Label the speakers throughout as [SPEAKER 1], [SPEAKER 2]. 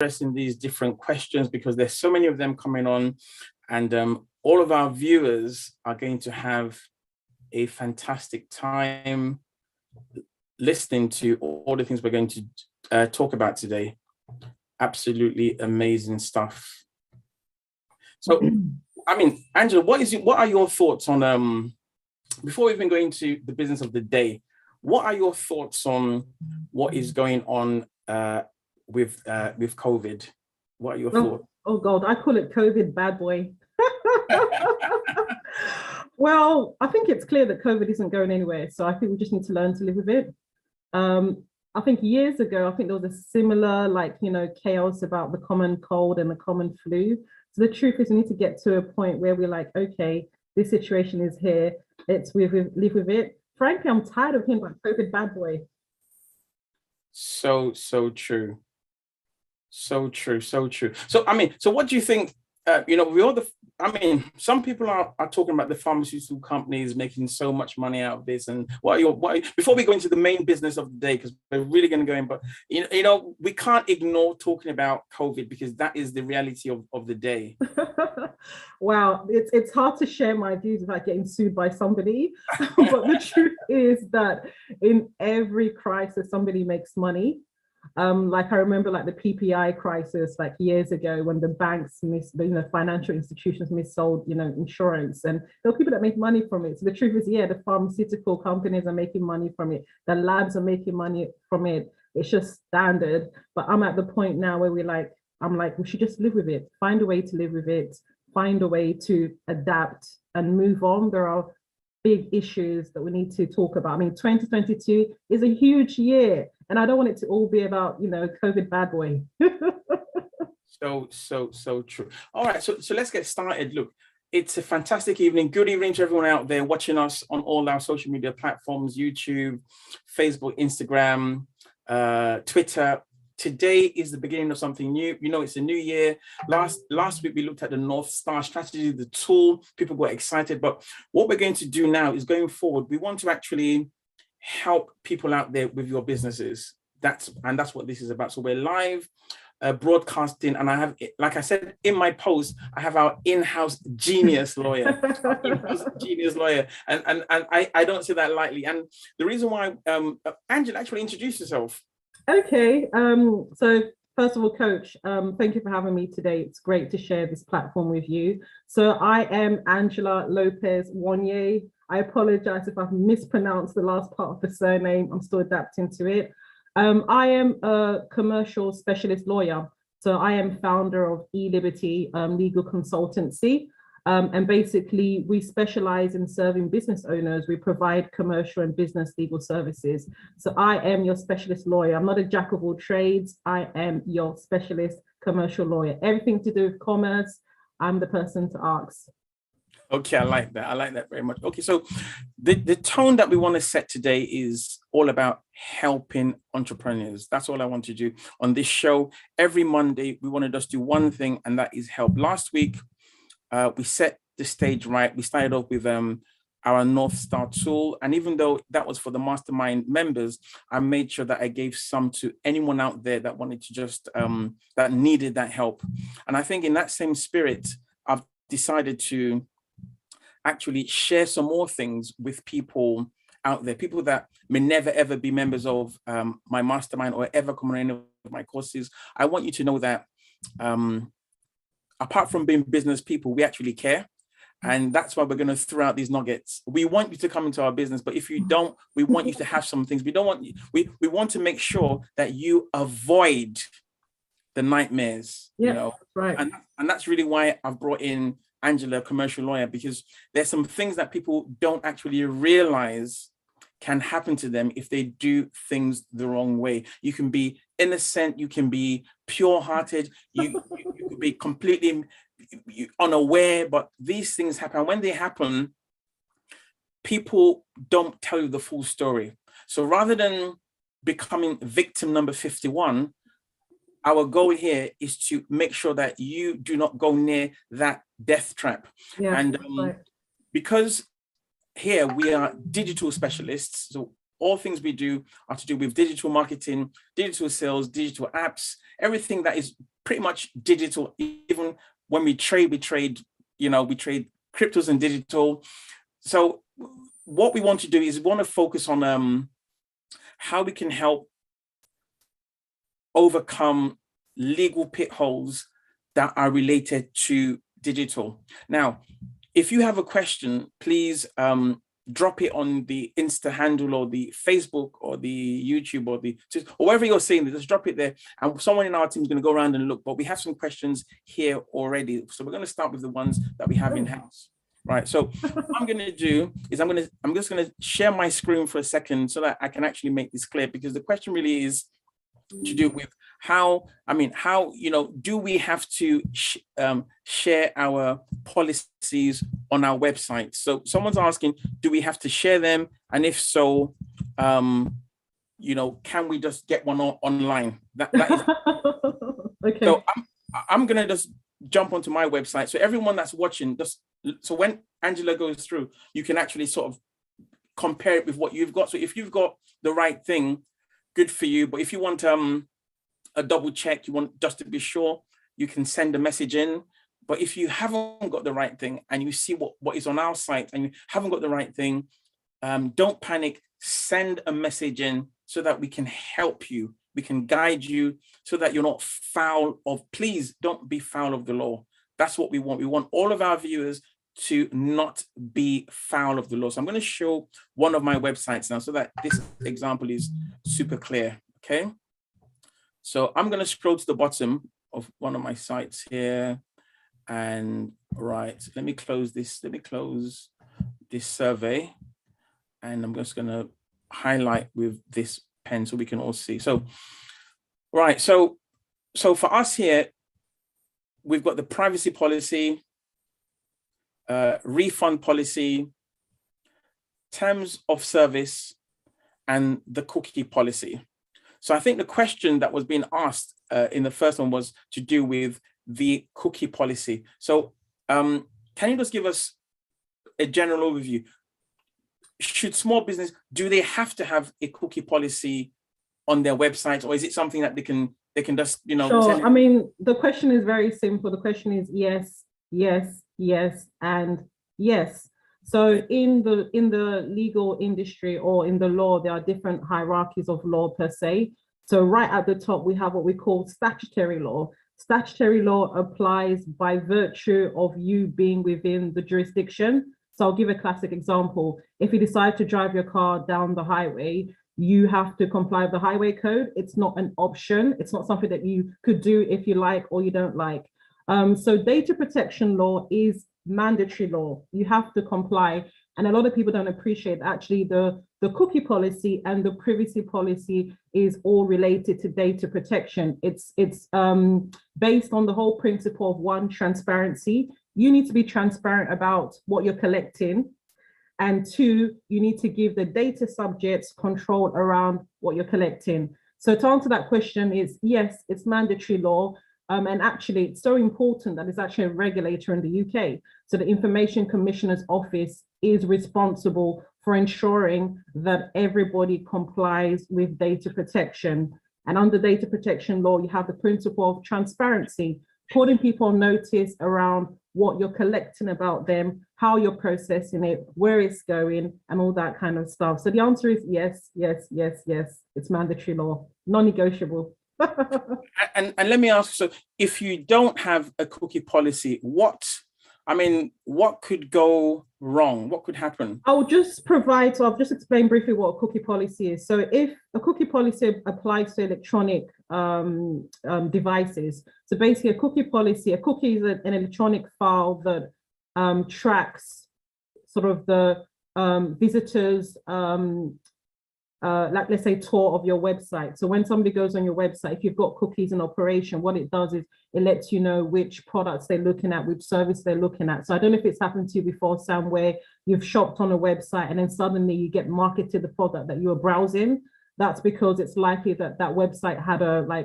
[SPEAKER 1] addressing these different questions because there's so many of them coming on, and all of our viewers are going to have a fantastic time listening to all the things we're going to talk about today. Absolutely amazing stuff. So, I mean, Angela, what are your thoughts on before we even go into the business of the day, what are your thoughts on what is going on with COVID? What are your thoughts?
[SPEAKER 2] Oh God, I call it COVID bad boy. Well, I think it's clear that COVID isn't going anywhere. So I think we just need to learn to live with it. I think years ago, I think there was a similar, chaos about the common cold and the common flu. So the truth is we need to get to a point where we're like, okay, this situation is here. Let's live with it. Frankly, I'm tired of hearing about COVID bad boy.
[SPEAKER 1] So true. So true. So I mean, so what do you think? Some people are talking about the pharmaceutical companies making so much money out of this. And before we go into the main business of the day, because we're really going to go in, but we can't ignore talking about COVID because that is the reality of the day.
[SPEAKER 2] Wow, it's hard to share my views without getting sued by somebody. But the truth is that in every crisis, somebody makes money. I remember the PPI crisis years ago when the banks financial institutions missold insurance, and there were people that make money from it. So the truth is, the pharmaceutical companies are making money from it, the labs are making money from it. It's just standard. But I'm at the point now where we should just live with it, find a way to live with it, find a way to adapt and move on. There are big issues that we need to talk about. I mean, 2022 is a huge year, and I don't want it to all be about, COVID bad boy.
[SPEAKER 1] So true. All right, so let's get started. Look, it's a fantastic evening. Good evening to everyone out there watching us on all our social media platforms, YouTube, Facebook, Instagram, Twitter. Today is the beginning of something new. It's a new year. Last week, we looked at the North Star strategy, the tool. People got excited. But what we're going to do now is going forward, we want to actually help people out there with your businesses. That's what this is about. So we're live broadcasting. And I have, like I said in my post, I have our in-house genius lawyer. And I don't say that lightly. And the reason why, Angela, actually introduce yourself.
[SPEAKER 2] Okay, so first of all, Coach, thank you for having me today. It's great to share this platform with you. So I am Angela Lopez Wanye. I apologize if I've mispronounced the last part of the surname. I'm still adapting to it. I am a commercial specialist lawyer. So I am founder of eLiberty Legal Consultancy. And basically, we specialize in serving business owners. We provide commercial and business legal services. So I am your specialist lawyer. I'm not a jack of all trades. I am your specialist commercial lawyer. Everything to do with commerce, I'm the person to ask.
[SPEAKER 1] Okay, I like that. I like that very much. Okay, so the tone that we want to set today is all about helping entrepreneurs. That's all I want to do on this show. Every Monday, we want to just do one thing, and that is help. Last week, we set the stage right. We started off with our North Star tool. And even though that was for the mastermind members, I made sure that I gave some to anyone out there that wanted to just, that needed that help. And I think in that same spirit, I've decided to actually share some more things with people out there, people that may never, ever be members of my mastermind or ever come on any of my courses. I want you to know that apart from being business people, we actually care. And that's why we're going to throw out these nuggets. We want you to come into our business, but if you don't, we want you to have some things. We don't want you, we want to make sure that you avoid the nightmares,
[SPEAKER 2] right.
[SPEAKER 1] And that's really why I've brought in Angela, commercial lawyer, because there's some things that people don't actually realize can happen to them if they do things the wrong way. You can be innocent, you can be pure-hearted, you could be completely unaware, but these things happen. When they happen, people don't tell you the full story. So rather than becoming victim number 51, our goal here is to make sure that you do not go near that death trap.
[SPEAKER 2] Yeah,
[SPEAKER 1] and
[SPEAKER 2] right.
[SPEAKER 1] Because here we are digital specialists, so all things we do are to do with digital marketing, digital sales, digital apps, everything that is pretty much digital. Even when we trade, we trade cryptos and digital. So what we want to do is we want to focus on how we can help overcome legal pitfalls that are related to digital. Now, if you have a question, please drop it on the Insta handle or the Facebook or the YouTube or wherever you're seeing it, just drop it there. And someone in our team is going to go around and look, but we have some questions here already. So we're going to start with the ones that we have in-house. Right. So what I'm going to do is I'm just going to share my screen for a second so that I can actually make this clear, because the question really is to do with how, do we have to share our policies on our website? So someone's asking, do we have to share them? And if so, can we just get one online? That is
[SPEAKER 2] okay.
[SPEAKER 1] So I'm going to just jump onto my website. So everyone that's watching, so when Angela goes through, you can actually sort of compare it with what you've got. So if you've got the right thing, good for you. But if you want a double check, you want just to be sure, you can send a message in. But if you haven't got the right thing and you see what is on our site and you haven't got the right thing, don't panic. Send a message in so that we can help you. We can guide you so that you're not foul of, please don't be foul of the law. That's what we want. We want all of our viewers to not be foul of the law. So I'm going to show one of my websites now so that this example is super clear. Okay. So I'm going to scroll to the bottom of one of my sites here. And right, let me close this. Let me close this survey. And I'm just going to highlight with this pen so we can all see. So, right. So for us here, we've got the privacy policy, refund policy, terms of service, and the cookie policy. So I think the question that was being asked in the first one was to do with the cookie policy. So can you just give us a general overview? Should small business, do they have to have a cookie policy on their website, or is it something that they can just,
[SPEAKER 2] Sure. I mean, the question is very simple. The question is yes, yes, yes, and yes. So in the legal industry or in the law, there are different hierarchies of law per se. So right at the top, we have what we call statutory law. Statutory law applies by virtue of you being within the jurisdiction. So I'll give a classic example. If you decide to drive your car down the highway, you have to comply with the highway code. It's not an option. It's not something that you could do if you like or you don't like. So data protection law is mandatory law. You have to comply. And a lot of people don't appreciate actually the cookie policy and the privacy policy is all related to data protection. It's based on the whole principle of one, transparency. You need to be transparent about what you're collecting. And two, you need to give the data subjects control around what you're collecting. So to answer that question is, yes, it's mandatory law. And actually, it's so important that it's actually a regulator in the UK. So the Information Commissioner's Office is responsible for ensuring that everybody complies with data protection. And under data protection law, you have the principle of transparency, putting people on notice around what you're collecting about them, how you're processing it, where it's going, and all that kind of stuff. So the answer is yes, yes, yes, yes. It's mandatory law, non-negotiable.
[SPEAKER 1] and let me ask, so if you don't have a cookie policy, what could go wrong? What could happen?
[SPEAKER 2] I'll just explain briefly what a cookie policy is. So if a cookie policy applies to electronic devices, so basically a cookie is an electronic file that tracks sort of the visitors, like let's say tour of your website. So when somebody goes on your website, if you've got cookies in operation, what it does is it lets you know which products they're looking at, which service they're looking at. So I don't know if it's happened to you before, Sam, where you've shopped on a website and then suddenly you get marketed the product that you were browsing. That's because it's likely that that website had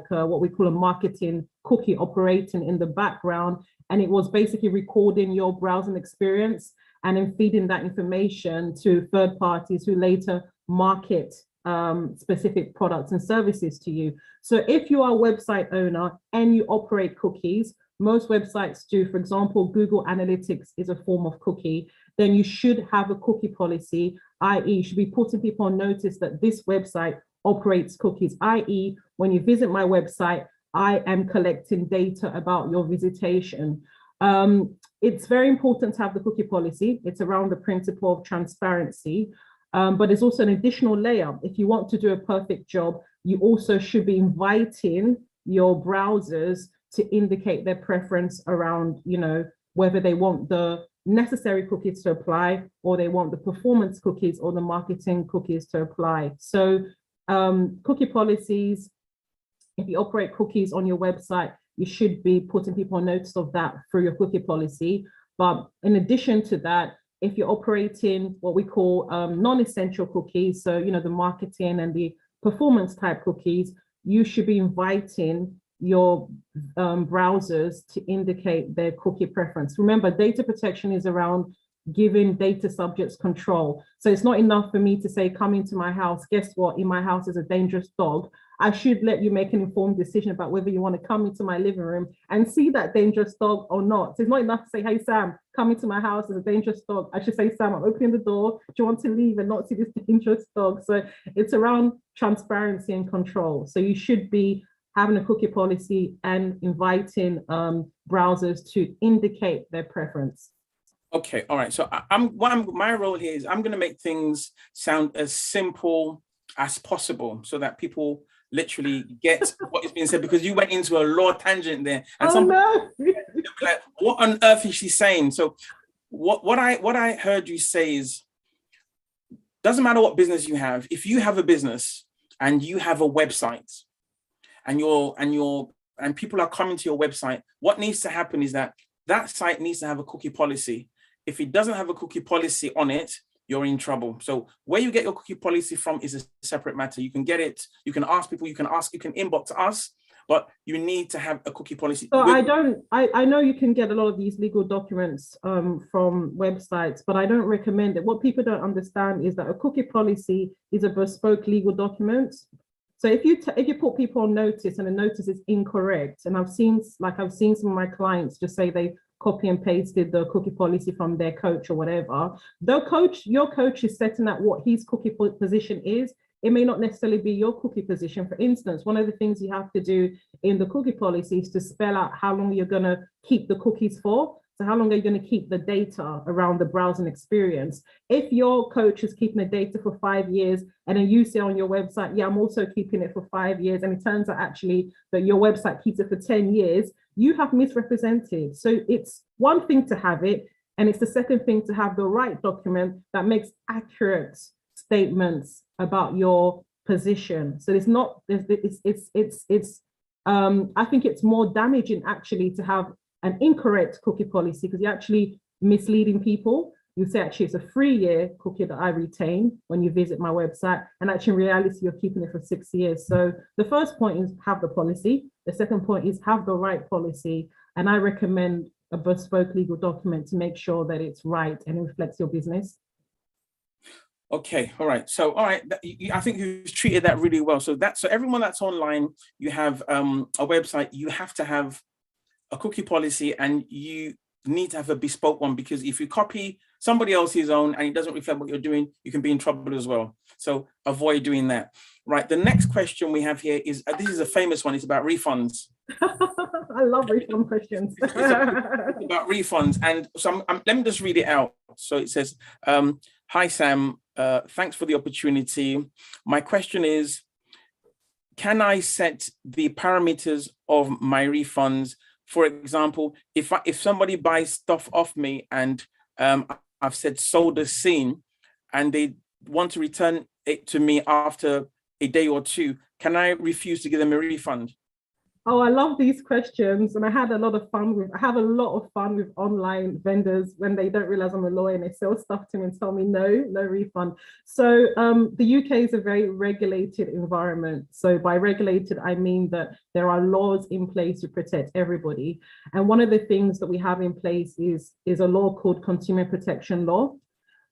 [SPEAKER 2] what we call a marketing cookie operating in the background, and it was basically recording your browsing experience and then feeding that information to third parties who later market specific products and services to you. So if you are a website owner and you operate cookies, most websites do, for example, Google Analytics is a form of cookie, then you should have a cookie policy, i.e. you should be putting people on notice that this website operates cookies, i.e. when you visit my website, I am collecting data about your visitation. It's very important to have the cookie policy. It's around the principle of transparency, but there's also an additional layer. If you want to do a perfect job, you also should be inviting your browsers to indicate their preference around, you know, whether they want the necessary cookies to apply, or they want the performance cookies or the marketing cookies to apply. So cookie policies, if you operate cookies on your website, you should be putting people on notice of that through your cookie policy. But in addition to that, if you're operating what we call non-essential cookies, so, you know, the marketing and the performance type cookies, you should be inviting your browsers to indicate their cookie preference. Remember, data protection is around giving data subjects control. So it's not enough for me to say, come into my house, guess what, in my house is a dangerous dog. I should let you make an informed decision about whether you want to come into my living room and see that dangerous dog or not. So it's not enough to say, hey, Sam, come into my house, there's a dangerous dog. I should say, Sam, I'm opening the door. Do you want to leave and not see this dangerous dog? So it's around transparency and control. So you should be having a cookie policy and inviting browsers to indicate their preference.
[SPEAKER 1] Okay, all right. So my role here is I'm going to make things sound as simple as possible so that people literally get what is being said, because you went into a law tangent there, and some people like, what on earth is she saying? So what I heard you say is, doesn't matter what business you have, if you have a business and you have a website and people are coming to your website, what needs to happen is that site needs to have a cookie policy. If it doesn't have a cookie policy on it, you're in trouble. So where you get your cookie policy from is a separate matter. You can get it, you can ask people, you can inbox us, but you need to have a cookie policy.
[SPEAKER 2] So I know you can get a lot of these legal documents from websites, but I don't recommend it. What people don't understand is that a cookie policy is a bespoke legal document. So if you put people on notice and the notice is incorrect, and I've seen some of my clients just say they copy and pasted the cookie policy from their coach or whatever. Your coach is setting out what his cookie position is. It may not necessarily be your cookie position. For instance, one of the things you have to do in the cookie policy is to spell out how long you're going to keep the cookies for. So how long are you going to keep the data around the browsing experience? If your coach is keeping the data for 5 years and then you say on your website, yeah, I'm also keeping it for 5 years, and it turns out actually that your website keeps it for 10 years, you have misrepresented. So it's one thing to have it, and it's the second thing to have the right document that makes accurate statements about your position. So it's not, I think it's more damaging actually to have an incorrect cookie policy, because you're actually misleading people. You say, actually, it's a 3-year cookie that I retain when you visit my website, and actually in reality, you're keeping it for 6 years. So the first point is have the policy. The second point is have the right policy. And I recommend a bespoke legal document to make sure that it's right and it reflects your business.
[SPEAKER 1] Okay, all right. So, all right, I think you've treated that really well. So everyone that's online, you have a website, you have to have a cookie policy, and you need to have a bespoke one, because if you copy somebody else's own and it doesn't reflect what you're doing, you can be in trouble as well. So avoid doing that. Right. The next question we have here is, this is a famous one. It's about refunds.
[SPEAKER 2] I love refund questions.
[SPEAKER 1] It's about refunds. And so let me just read it out. So it says, hi, Sam. Thanks for the opportunity. My question is, can I set the parameters of my refunds? For example, if somebody buys stuff off me and I've said sold as seen, and they want to return it to me after a day or two, can I refuse to give them a refund?
[SPEAKER 2] Oh, I love these questions, and I have a lot of fun with online vendors when they don't realize I'm a lawyer and they sell stuff to me and tell me no refund. So the UK is a very regulated environment. So by regulated, I mean that there are laws in place to protect everybody. And one of the things that we have in place is a law called Consumer Protection Law.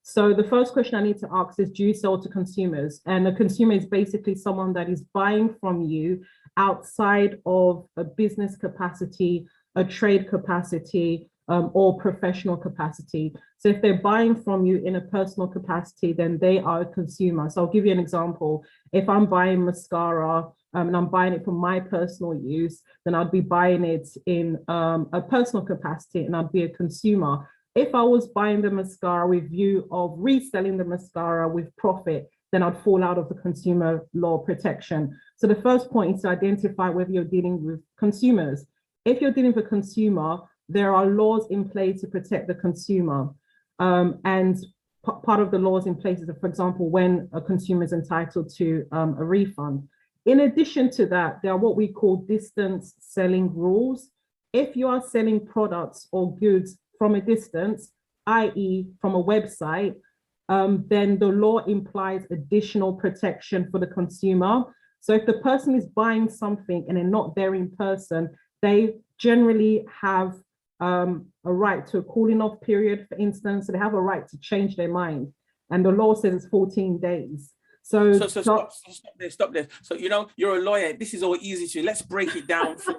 [SPEAKER 2] So the first question I need to ask is, do you sell to consumers? And a consumer is basically someone that is buying from you outside of a business capacity, a trade capacity, or professional capacity. So if they're buying from you in a personal capacity, then they are a consumer. So I'll give you an example. If I'm buying mascara and I'm buying it for my personal use, then I'd be buying it in a personal capacity and I'd be a consumer. If I was buying the mascara with view of reselling the mascara with profit, then I'd fall out of the consumer law protection. So the first point is to identify whether you're dealing with consumers. If you're dealing with a consumer, there are laws in place to protect the consumer. And part of the laws in place is, for example, when a consumer is entitled to a refund. In addition to that, there are what we call distance selling rules. If you are selling products or goods from a distance, i.e. from a website, then the law implies additional protection for the consumer. So if the person is buying something and they're not there in person, they generally have a right to a cooling off period, for instance. So they have a right to change their mind. And the law says it's 14 days. So
[SPEAKER 1] stop there. So, you're a lawyer. This is all easy to you. Let's break it down for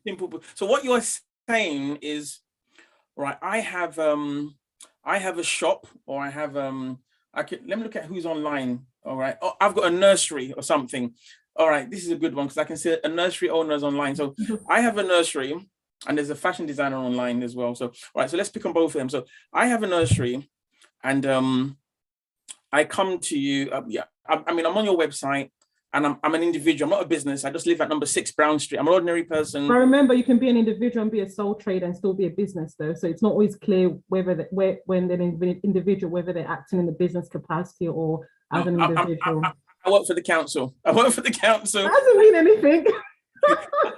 [SPEAKER 1] simple. So what you're saying is, right, I have a shop, or I have let me look at who's online. All right. Oh, I've got a nursery or something. All right, this is a good one because I can see a nursery owners online. So I have a nursery and there's a fashion designer online as well. So, all right, so let's pick on both of them. So I have a nursery and I come to you. I'm on your website and I'm an individual. I'm not a business. I just live at number 6 Brown Street. I'm an ordinary person.
[SPEAKER 2] But remember, you can be an individual and be a sole trader and still be a business though. So it's not always clear whether when they're an individual, whether they're acting in the business capacity or as an individual.
[SPEAKER 1] I work for the council. That
[SPEAKER 2] doesn't mean anything.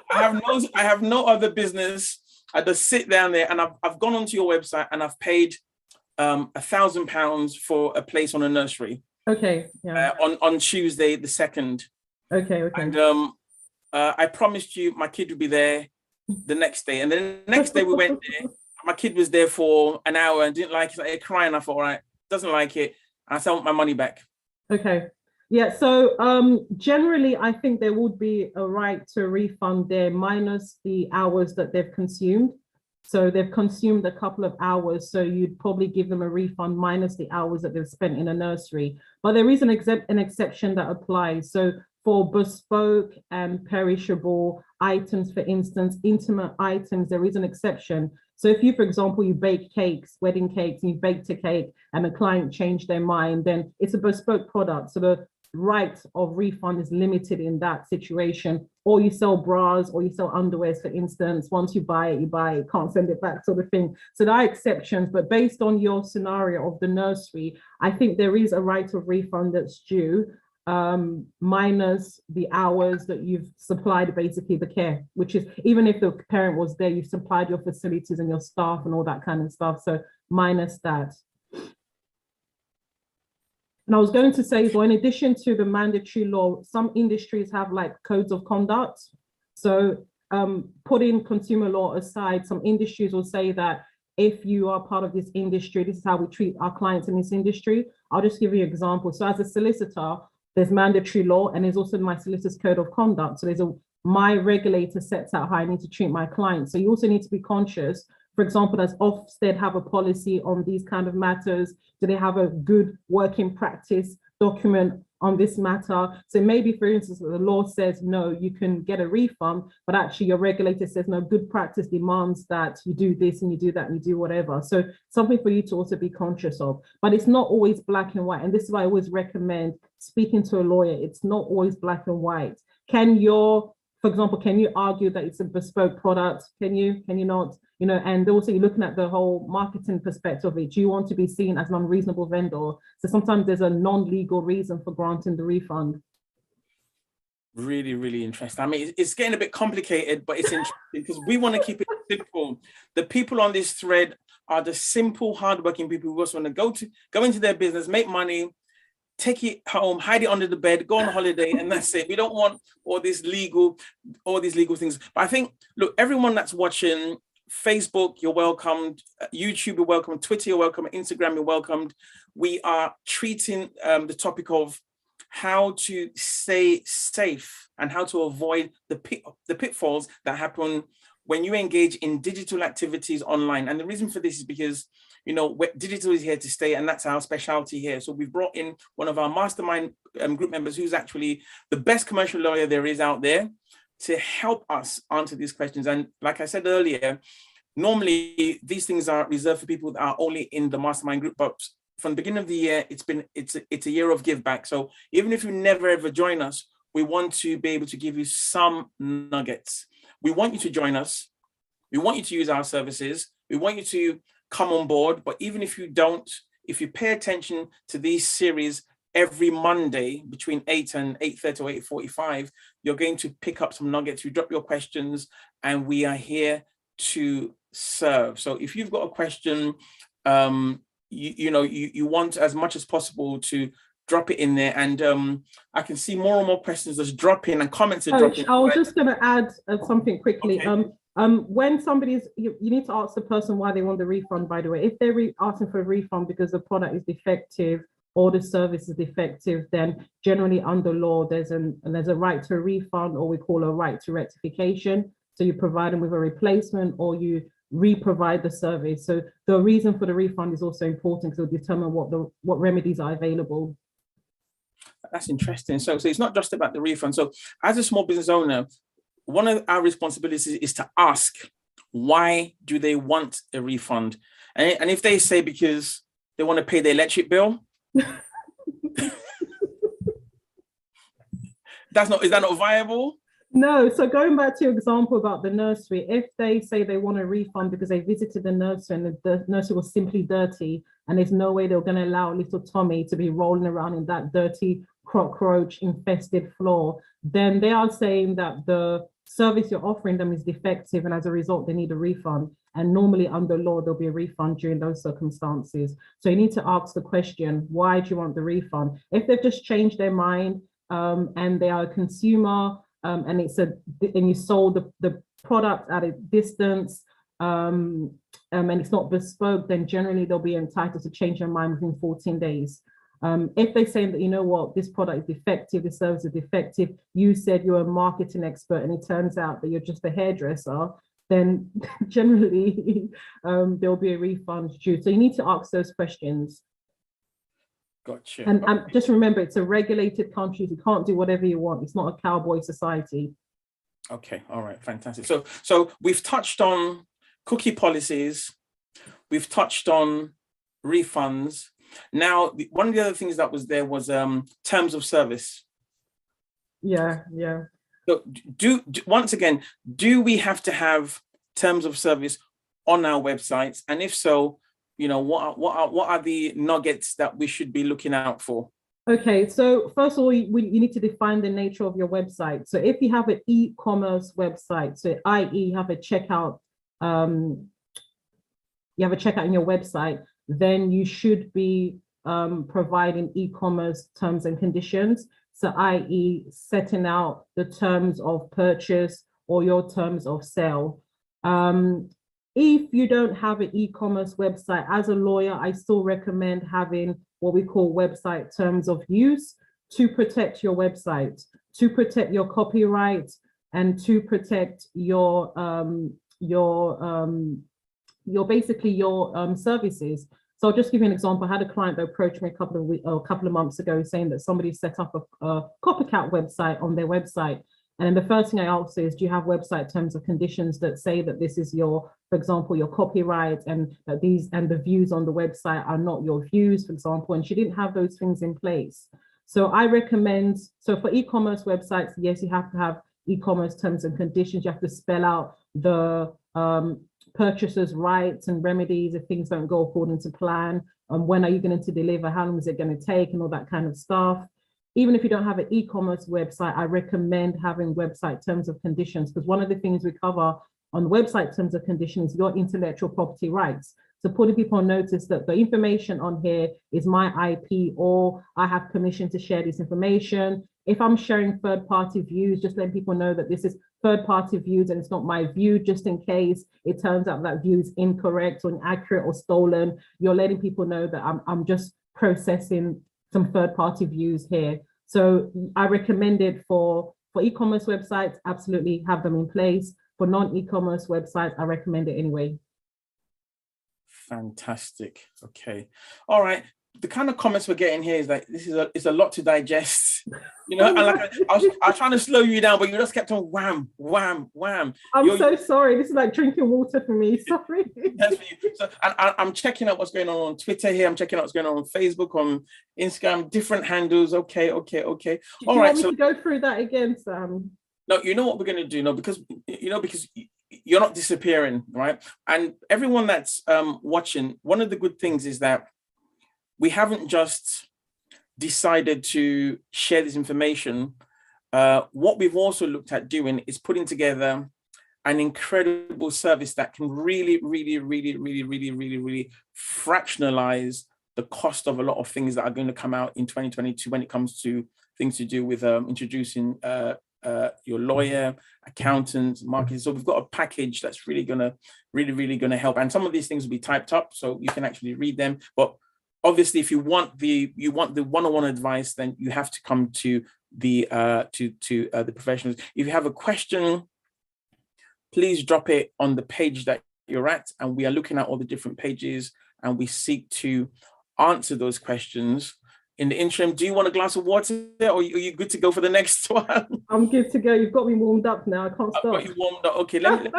[SPEAKER 1] I have no other business. I just sit down there and I've gone onto your website and I've paid £1,000 for a place on a nursery.
[SPEAKER 2] Okay. Yeah.
[SPEAKER 1] On Tuesday the 2nd.
[SPEAKER 2] Okay.
[SPEAKER 1] And I promised you my kid would be there the next day. And then the next day we went there. My kid was there for an hour and didn't like it. Started crying. I thought, all right, doesn't like it. And I said, I want my money back.
[SPEAKER 2] Okay. Yeah, so generally, I think there would be a right to refund there minus the hours that they've consumed. So they've consumed a couple of hours, so you'd probably give them a refund minus the hours that they've spent in a nursery. But there is an exception that applies. So for bespoke and perishable items, for instance, intimate items, there is an exception. So if you, for example, you bake cakes, wedding cakes, and you baked a cake and a client changed their mind, then it's a bespoke product. So the right of refund is limited in that situation. Or you sell bras or you sell underwears, for instance. Once you buy it, can't send it back, sort of thing. So there are exceptions, but based on your scenario of the nursery, I think there is a right of refund that's due, minus the hours that you've supplied basically the care, which is, even if the parent was there, you've supplied your facilities and your staff and all that kind of stuff. So minus that. And I was going to say, well, in addition to the mandatory law, some industries have like codes of conduct. So putting consumer law aside, some industries will say that if you are part of this industry, this is how we treat our clients in this industry. I'll just give you an example. So as a solicitor, there's mandatory law and there's also my solicitor's code of conduct. So my regulator sets out how I need to treat my clients. So you also need to be conscious. For example, does Ofsted have a policy on these kind of matters? Do they have a good working practice document on this matter? So maybe, for instance, the law says, no, you can get a refund, but actually your regulator says, no, good practice demands that you do this and you do that and you do whatever. So something for you to also be conscious of, but it's not always black and white. And this is why I always recommend speaking to a lawyer. It's not always black and white. For example, can you argue that it's a bespoke product? Can you not? And also you're looking at the whole marketing perspective of it. Do you want to be seen as an unreasonable vendor? So sometimes there's a non-legal reason for granting the refund.
[SPEAKER 1] Really, really interesting. I mean, it's getting a bit complicated, but it's interesting because we want to keep it simple. The people on this thread are the simple, hardworking people who just want to go into their business, make money, take it home, hide it under the bed, go on holiday, and that's it. We don't want all these legal things. But I think, look, everyone that's watching, Facebook, you're welcomed. YouTube, you're welcome. Twitter, you're welcome. Instagram, you're welcomed. We are treating the topic of how to stay safe and how to avoid the pitfalls that happen when you engage in digital activities online. And the reason for this is because, you know, digital is here to stay, and that's our specialty here. So we've brought in one of our mastermind group members who's actually the best commercial lawyer there is out there to help us answer these questions. And like I said earlier, normally these things are reserved for people that are only in the mastermind group, but from the beginning of the year, it's a year of give back. So even if you never ever join us, we want to be able to give you some nuggets. We want you to join us. We want you to use our services. We want you to come on board. But even if you don't, if you pay attention to these series every Monday between 8 and 8:30 or 8:45, you're going to pick up some nuggets. You drop your questions and we are here to serve. So if you've got a question, you want as much as possible to drop it in there. And I can see more and more questions just drop in and comments are dropping.
[SPEAKER 2] I was just going to add something quickly.
[SPEAKER 1] Okay.
[SPEAKER 2] When somebody's, you need to ask the person why they want the refund, by the way. If they're asking for a refund because the product is defective or the service is defective, then generally under law, there's a right to a refund, or we call a right to rectification. So you provide them with a replacement or you re-provide the service. So the reason for the refund is also important to determine what remedies are available.
[SPEAKER 1] That's interesting. So it's not just about the refund. So as a small business owner, one of our responsibilities is to ask, why do they want a refund? And if they say because they want to pay their electric bill, is that not viable?
[SPEAKER 2] No. So going back to your example about the nursery, if they say they want a refund because they visited the nursery and the nursery was simply dirty, and there's no way they're going to allow little Tommy to be rolling around in that dirty cockroach infested floor, then they are saying that the service you're offering them is defective, and as a result they need a refund. And normally under law there'll be a refund during those circumstances. So you need to ask the question, why do you want the refund? If they've just changed their mind and they are a consumer, and you sold the product at a distance, and it's not bespoke, then generally they'll be entitled to change their mind within 14 days. If they're saying that, you know what, this product is defective, the service is defective, you said you're a marketing expert and it turns out that you're just a hairdresser, then generally there'll be a refund due. So you need to ask those questions.
[SPEAKER 1] Gotcha.
[SPEAKER 2] And just remember, it's a regulated country. You can't do whatever you want. It's not a cowboy society.
[SPEAKER 1] Okay. All right. Fantastic. So we've touched on cookie policies. We've touched on refunds. Now, one of the other things that was there was terms of service.
[SPEAKER 2] Yeah.
[SPEAKER 1] So once again, do we have to have terms of service on our websites? And if so, you know, what are the nuggets that we should be looking out for?
[SPEAKER 2] Okay, so first of all, you need to define the nature of your website. So if you have an e-commerce website, so i.e. you have a checkout in your website, then you should be providing e-commerce terms and conditions. So i.e. setting out the terms of purchase or your terms of sale. If you don't have an e-commerce website, as a lawyer, I still recommend having what we call website terms of use to protect your website, to protect your copyright, and to protect your services. So I'll just give you an example. I had a client that approached me a couple of months ago saying that somebody set up a copycat website on their website. And the first thing I asked is, do you have website terms and conditions that say that this is your, for example, your copyright, and that the views on the website are not your views, for example, and she didn't have those things in place. So I recommend, so for e-commerce websites, yes, you have to have e-commerce terms and conditions. You have to spell out the purchaser's rights and remedies if things don't go according to plan. When are you going to deliver? How long is it going to take? And all that kind of stuff. Even if you don't have an e-commerce website, I recommend having website terms of conditions, because one of the things we cover on website terms of conditions, your intellectual property rights. So putting people on notice that the information on here is my IP, or I have permission to share this information. If I'm sharing third-party views, just letting people know that this is third-party views and it's not my view, just in case it turns out that view is incorrect or inaccurate or stolen. You're letting people know that I'm just processing some third-party views here. So I recommend it for e-commerce websites, absolutely have them in place. For non-e-commerce websites, I recommend it anyway.
[SPEAKER 1] Fantastic. Okay. All right. The kind of comments we're getting here is like, this is a lot to digest, you know. And like I was trying to slow you down, but you just kept on wham, wham, wham.
[SPEAKER 2] I'm so sorry. This is like drinking water for me. Sorry.
[SPEAKER 1] That's for you. So, and I'm checking out what's going on Twitter here. I'm checking out what's going on Facebook, on Instagram, different handles. Okay. All right.
[SPEAKER 2] Do you want me to go through that again, Sam?
[SPEAKER 1] No, you know what we're going to do, no, because you're not disappearing, right? And everyone that's watching, one of the good things is that we haven't just decided to share this information. What we've also looked at doing is putting together an incredible service that can really fractionalize the cost of a lot of things that are going to come out in 2022 when it comes to things to do with introducing your lawyer, accountant, marketing. So we've got a package that's really gonna help. And some of these things will be typed up so you can actually read them. But obviously, if you want the one-on-one advice, then you have to come to the professionals. If you have a question, please drop it on the page that you're at, and we are looking at all the different pages, and we seek to answer those questions. In the interim, do you want a glass of water, or are you good to go for the next one? I'm
[SPEAKER 2] good to go. You've got me warmed up now. I can't stop.
[SPEAKER 1] I've got you warmed up. Okay, let me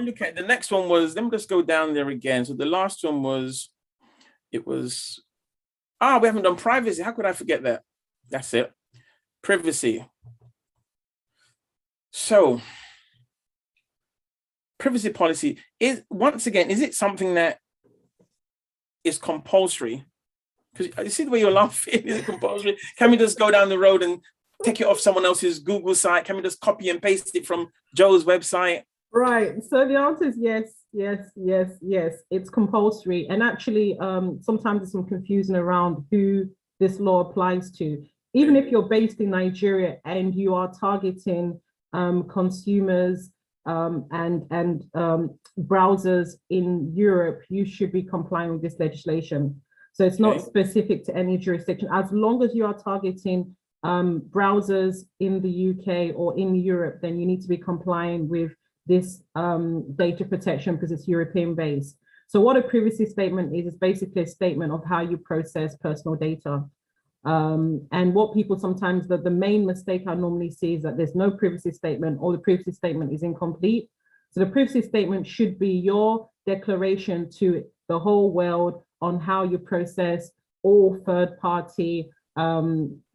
[SPEAKER 1] look at the next one. Let me just go down there again. So the last one was, we haven't done privacy. How could I forget that? That's it. Privacy. So privacy policy is, once again, is it something that is compulsory? Because you see the way you're laughing, is it compulsory? Can we just go down the road and take it off someone else's Google site? Can we just copy and paste it from Joe's website?
[SPEAKER 2] Right. So the answer is yes. It's compulsory. And actually, sometimes there's some confusion around who this law applies to. Even if you're based in Nigeria and you are targeting consumers and browsers in Europe, you should be complying with this legislation. So it's not specific to any jurisdiction. As long as you are targeting browsers in the UK or in Europe, then you need to be complying with this data protection because it's European based. So what a privacy statement is basically a statement of how you process personal data. And what people sometimes, the main mistake I normally see is that there's no privacy statement or the privacy statement is incomplete. So the privacy statement should be your declaration to the whole world on how you process all third-party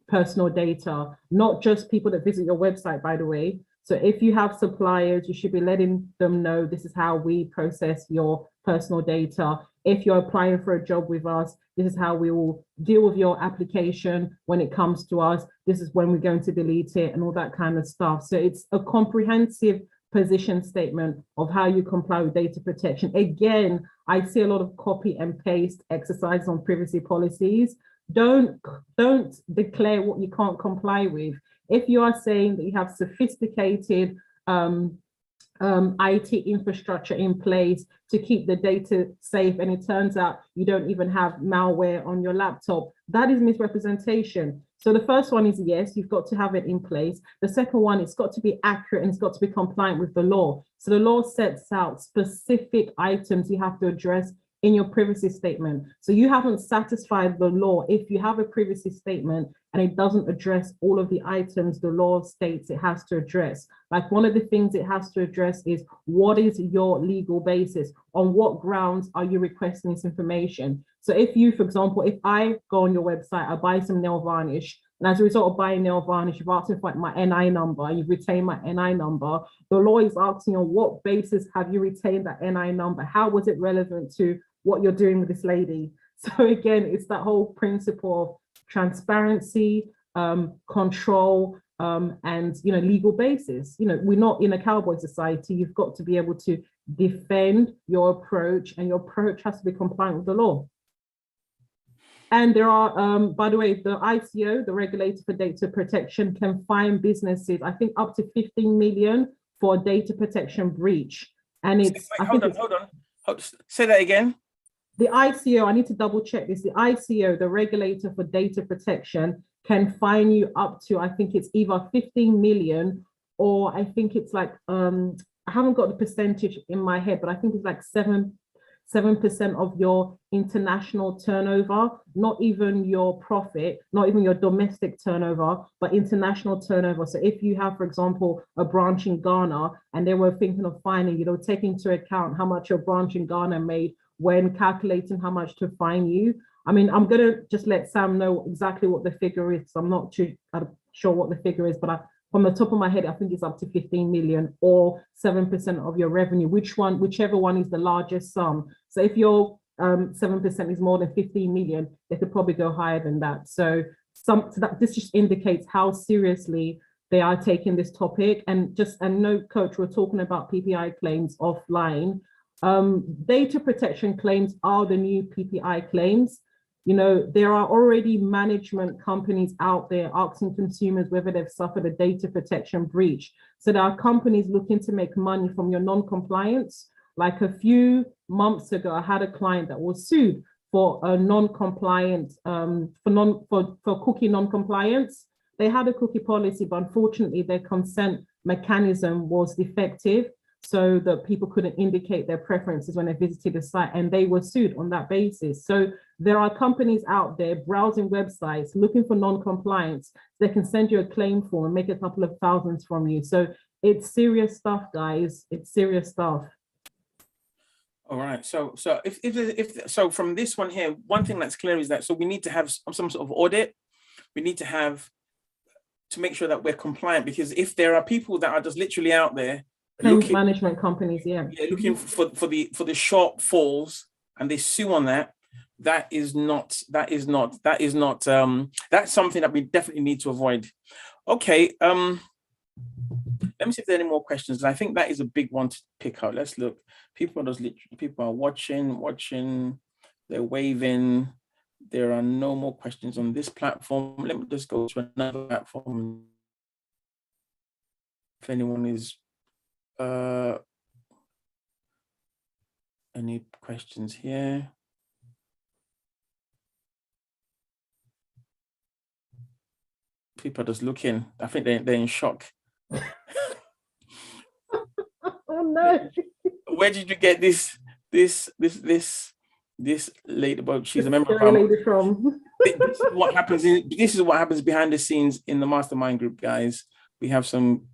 [SPEAKER 2] personal data, not just people that visit your website, by the way. So if you have suppliers, you should be letting them know this is how we process your personal data. If you're applying for a job with us, this is how we will deal with your application when it comes to us. This is when we're going to delete it and all that kind of stuff. So it's a comprehensive position statement of how you comply with data protection. Again, I see a lot of copy and paste exercises on privacy policies. Don't declare what you can't comply with. If you are saying that you have sophisticated IT infrastructure in place to keep the data safe, and it turns out you don't even have malware on your laptop, that is misrepresentation. So the first one is yes, you've got to have it in place. The second one, it's got to be accurate and it's got to be compliant with the law. So the law sets out specific items you have to address in your privacy statement. So you haven't satisfied the law if you have a privacy statement and it doesn't address all of the items the law states it has to address. Like one of the things it has to address is, what is your legal basis? On what grounds are you requesting this information? So if you, for example, if I go on your website, I buy some nail varnish, and as a result of buying nail varnish, you've asked me for my NI number, you've retained my NI number. The law is asking on what basis have you retained that NI number? How was it relevant to what you're doing with this lady? So again, it's that whole principle of transparency, control, and legal basis. We're not in a cowboy society. You've got to be able to defend your approach, and your approach has to be compliant with the law. And there are, by the way, the ICO, the regulator for data protection, can fine businesses, I think up to 15 million for a data protection breach. And it's,
[SPEAKER 1] Wait, hold on. Say that again.
[SPEAKER 2] The ICO, I need to double check this. The ICO, the regulator for data protection, can fine you up to, I think it's either 15 million, or I think it's like, I haven't got the percentage in my head, but I think it's like 7% of your international turnover, not even your profit, not even your domestic turnover, but international turnover. So if you have, for example, a branch in Ghana and they were thinking of fining you, they'll take into account how much your branch in Ghana made when calculating how much to fine you. I mean, I'm going to just let Sam know exactly what the figure is. I'm not too sure what the figure is, but from the top of my head, I think it's up to 15 million or 7% of your revenue, whichever one is the largest sum. So if your 7% is more than 15 million, they could probably go higher than that. So this just indicates how seriously they are taking this topic. And no, coach, we're talking about PPI claims offline. Data protection claims are the new PPI claims. You know, there are already management companies out there asking consumers whether they've suffered a data protection breach. So there are companies looking to make money from your non-compliance. Like a few months ago, I had a client that was sued for a non-compliant, for cookie non-compliance. They had a cookie policy, but unfortunately their consent mechanism was defective, so that people couldn't indicate their preferences when they visited the site, and they were sued on that basis. So there are companies out there browsing websites looking for non-compliance. They can send you a claim form and make a couple of thousands from you. So it's serious stuff, guys. It's serious stuff.
[SPEAKER 1] All right. So so from this one here, one thing that's clear is that we need to have some sort of audit. We need to make sure that we're compliant, because if there are people that are just literally out there
[SPEAKER 2] management companies,
[SPEAKER 1] looking for the shortfalls, and they sue on that's something that we definitely need to avoid. Okay, let me see if there are any more questions. I think that is a big one to pick out. Let's look. People are watching, they're waving. There are no more questions on this platform. Let me just go to another platform. If anyone is any questions here? People are just looking. I think they're in shock.
[SPEAKER 2] Oh no!
[SPEAKER 1] Where did you get this lady? But she's a member of our
[SPEAKER 2] lady from.
[SPEAKER 1] This is what happens. This is what happens behind the scenes in the mastermind group, guys. We have some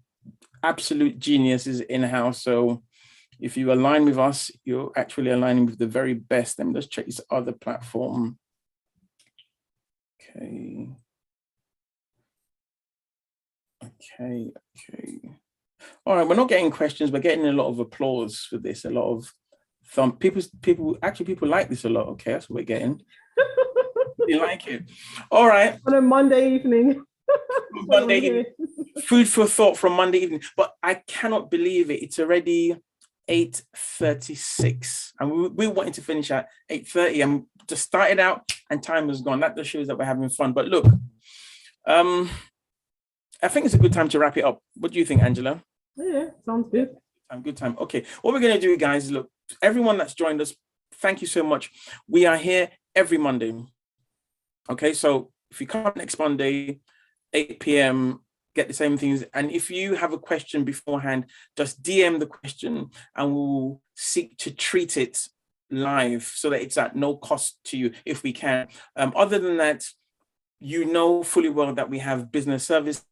[SPEAKER 1] absolute geniuses in house. So if you align with us, you're actually aligning with the very best. Let me just check this other platform. Okay. All right, we're not getting questions. We're getting a lot of applause for this. A lot of people like this a lot. Okay, that's what we're getting. They like it. All right.
[SPEAKER 2] On a Monday evening.
[SPEAKER 1] Monday evening. Food for thought from Monday evening. But I cannot believe it. It's already 8:36, and we wanted to finish at 8:30. And just started out, and time has gone. That just shows that we're having fun. But look, I think it's a good time to wrap it up. What do you think, Angela?
[SPEAKER 2] Yeah, sounds good.
[SPEAKER 1] Good time. Okay, what we're going to do, guys, is look, everyone that's joined us, thank you so much. We are here every Monday. Okay, so if you come next Monday, 8 p.m., get the same things. And if you have a question beforehand, just DM the question and we'll seek to treat it live so that it's at no cost to you if we can. Other than that, you know fully well that we have business services.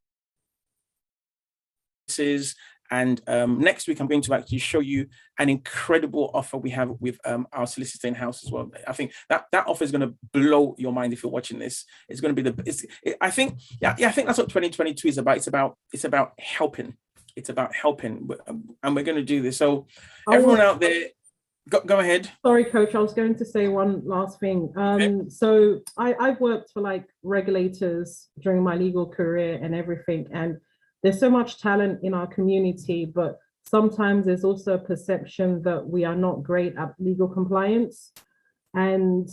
[SPEAKER 1] And next week, I'm going to actually show you an incredible offer we have with our solicitor in house as well. I think that offer is going to blow your mind if you're watching this. It's going to be I think that's what 2022 is about. It's about helping. It's about helping, and we're going to do this. So everyone out there, go ahead.
[SPEAKER 2] Sorry, Coach. I was going to say one last thing.
[SPEAKER 1] Okay.
[SPEAKER 2] So I've worked for like regulators during my legal career and everything, and there's so much talent in our community, but sometimes there's also a perception that we are not great at legal compliance. And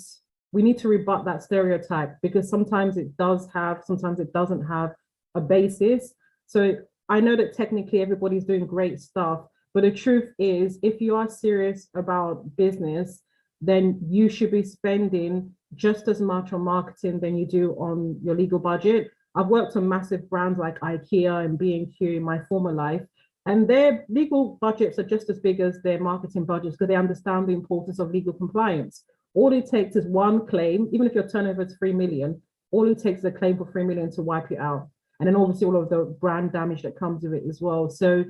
[SPEAKER 2] we need to rebut that stereotype, because sometimes it does have, sometimes it doesn't have a basis. So I know that technically everybody's doing great stuff, but the truth is, if you are serious about business, then you should be spending just as much on marketing than you do on your legal budget. I've worked on massive brands like IKEA and B&Q in my former life, and their legal budgets are just as big as their marketing budgets because they understand the importance of legal compliance. All it takes is one claim, even if your turnover is 3 million, all it takes is a claim for 3 million to wipe it out. And then obviously all of the brand damage that comes with it as well. So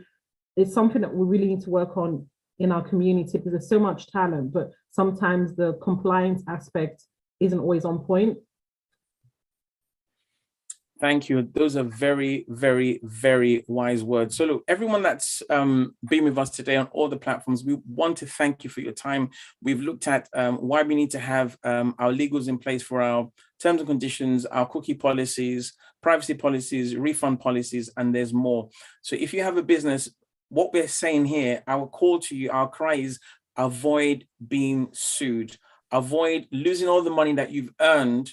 [SPEAKER 2] it's something that we really need to work on in our community because there's so much talent, but sometimes the compliance aspect isn't always on point.
[SPEAKER 1] Thank you. Those are very, very, very wise words. So look, everyone that's been with us today on all the platforms, we want to thank you for your time. We've looked at why we need to have our legals in place for our terms and conditions, our cookie policies, privacy policies, refund policies, and there's more. So if you have a business, what we're saying here, our call to you, our cry is avoid being sued, avoid losing all the money that you've earned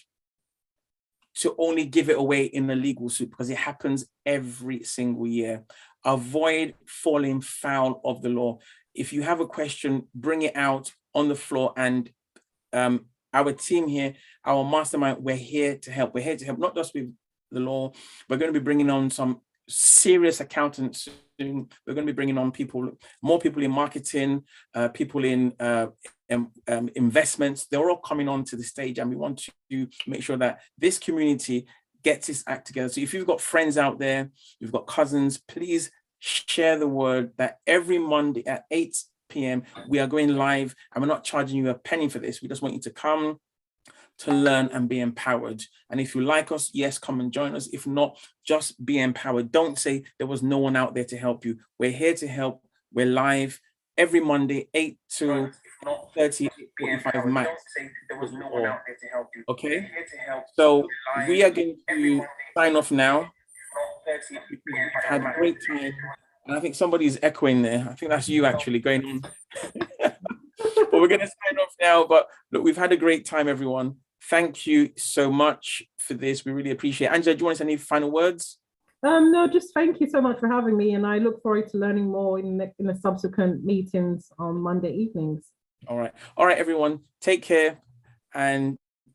[SPEAKER 1] to only give it away in a legal suit, because it happens every single year. Avoid falling foul of the law. If you have a question, bring it out on the floor, and our team here, our mastermind, we're here to help. We're here to help not just with the law. We're going to be bringing on some serious accountants soon. We're going to be bringing on more people in marketing, people in investments. They're all coming onto the stage, and we want to make sure that this community gets its act together. So if you've got friends out there, you've got cousins, please share the word that every Monday at 8 p.m. we are going live, and we're not charging you a penny for this. We just want you to come to learn and be empowered. And if you like us, yes, come and join us. If not, just be empowered. Don't say there was no one out there to help you. We're here to help. We're live every Monday, 8 to 30, 45 max. Okay, so we are going to sign off now. We've had a great time, and I think somebody's echoing there. I think that's you actually going on. But we're going to sign off now. But look, we've had a great time, everyone. Thank you so much for this. We really appreciate it. Angela, do you want to say any final words?
[SPEAKER 2] No, just thank you so much for having me, and I look forward to learning more in the subsequent meetings on Monday evenings.
[SPEAKER 1] All right, everyone. Take care, and